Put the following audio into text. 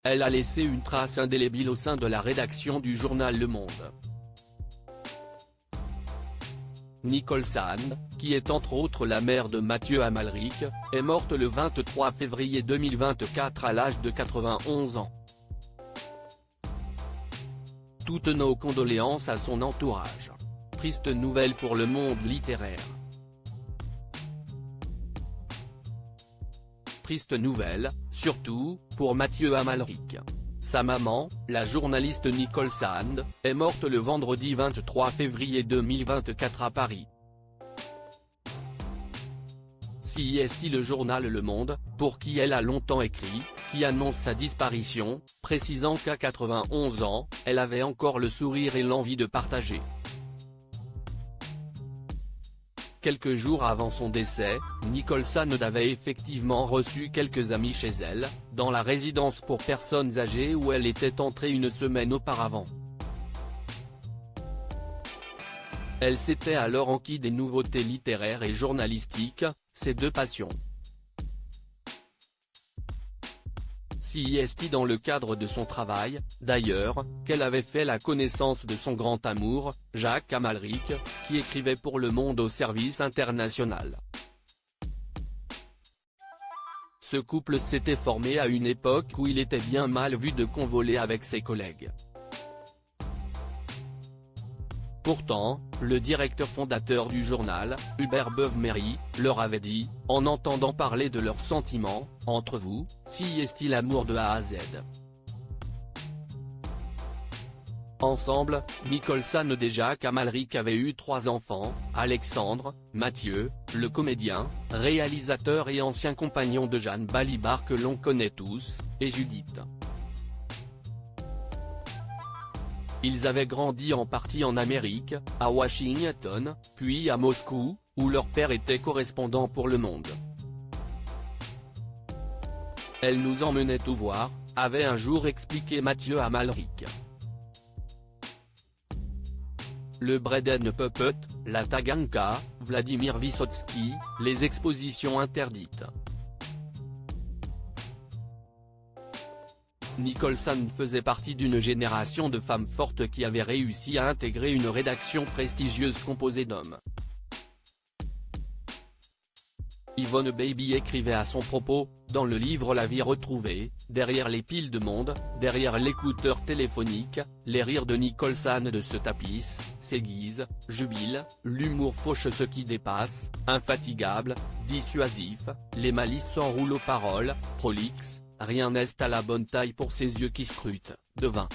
elle a laissé une trace indélébile au sein de la rédaction du journal Le Monde. Nicole Sand, qui est entre autres la mère de Mathieu Amalric, est morte le 23 février 2024 à l'âge de 91 ans. Toutes nos condoléances à son entourage. Triste nouvelle pour le monde littéraire. Triste nouvelle, surtout, pour Mathieu Amalric. Sa maman, la journaliste Nicole Sand, est morte le vendredi 23 février 2024 à Paris. CIST le journal Le Monde, pour qui elle a longtemps écrit, qui annonce sa disparition, précisant qu'à 91 ans, elle avait encore le sourire et l'envie de partager. Quelques jours avant son décès, Nicole Sand avait effectivement reçu quelques amis chez elle, dans la résidence pour personnes âgées où elle était entrée une semaine auparavant. Elle s'était alors enquis des nouveautés littéraires et journalistiques, ses deux passions. CIST dans le cadre de son travail, d'ailleurs, qu'elle avait fait la connaissance de son grand amour, Jacques Amalric, qui écrivait pour Le Monde au service international. Ce couple s'était formé à une époque où il était bien mal vu de convoler avec ses collègues. Pourtant, le directeur fondateur du journal, Hubert Beuve-Méry, leur avait dit, en entendant parler de leurs sentiments, « Entre vous, si est-il l'amour de A à Z ». Ensemble, Nicole Sand et Jacques Amalric avaient eu 3 enfants, Alexandre, Mathieu, le comédien, réalisateur et ancien compagnon de Jeanne Balibar que l'on connaît tous, et Judith. Ils avaient grandi en partie en Amérique, à Washington, puis à Moscou, où leur père était correspondant pour Le Monde. Elle nous emmenait tout voir, avait un jour expliqué Mathieu Amalric. Le Breden Puppet, la Taganka, Vladimir Vysotsky, les expositions interdites. Nicole Sand faisait partie d'une génération de femmes fortes qui avaient réussi à intégrer une rédaction prestigieuse composée d'hommes. Yvonne Baby écrivait à son propos, dans le livre La vie retrouvée, derrière les piles de monde, derrière l'écouteur téléphonique, les rires de Nicole Sand se tapissent, s'aiguisent, jubilent, l'humour fauche ce qui dépasse, infatigable, dissuasif, les malices s'enroulent aux paroles, prolixes. Rien n'est à la bonne taille pour ses yeux qui scrutent, de vin.